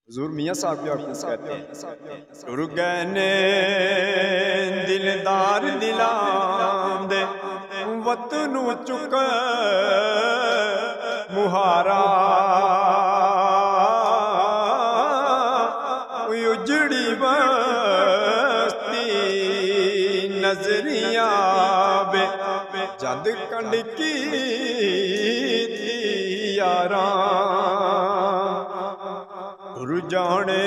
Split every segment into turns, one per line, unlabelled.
हुजूर मियाँ साहब क्या कुछ कहते हैं, टुर गए ने दिलदार दिलांदे वतनू चुक मुहारा उजड़ी बस्ती नजरिया बे जद कंड की यारा गुरु जाने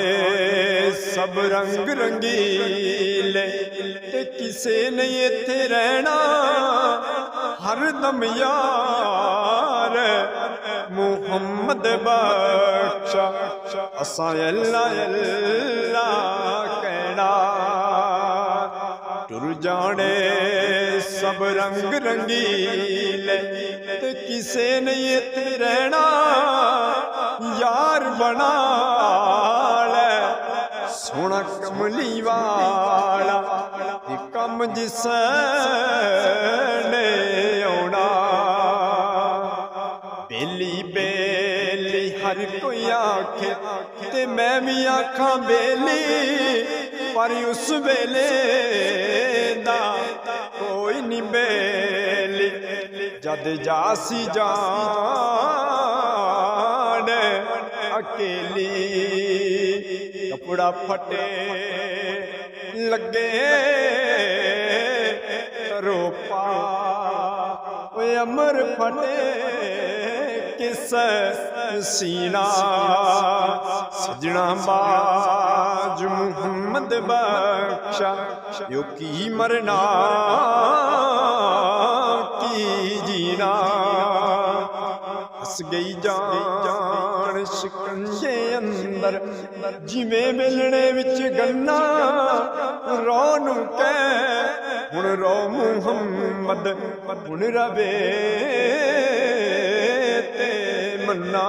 सब रंग रंगीले ते किसे नहीं इत्थे रहना हर दम यार मुहम्मद बख्शा असां अल्लाह अल्लाह कहना टुर जाने सब रंग रंगीले ते किसे नहीं इत्थे रहना यार बना ले सोना कमली वाला कम जिसने आना बेली बेली हर कोई आखे ते मैं भी आखा बेली पर उस वेले दा कोई नहीं बेली जद जासी जान अकेली कपड़ा फटे लगे रोपा अमर फटे किस सीना सजना बाज मुहम्मद बख्शा यो की मरना की जीना हस गई जान शिकंजे अंदर जिवें मिलने विच गन्ना रो नू कह हुण रो मुहम्मद हुण रवे ते मन्ना।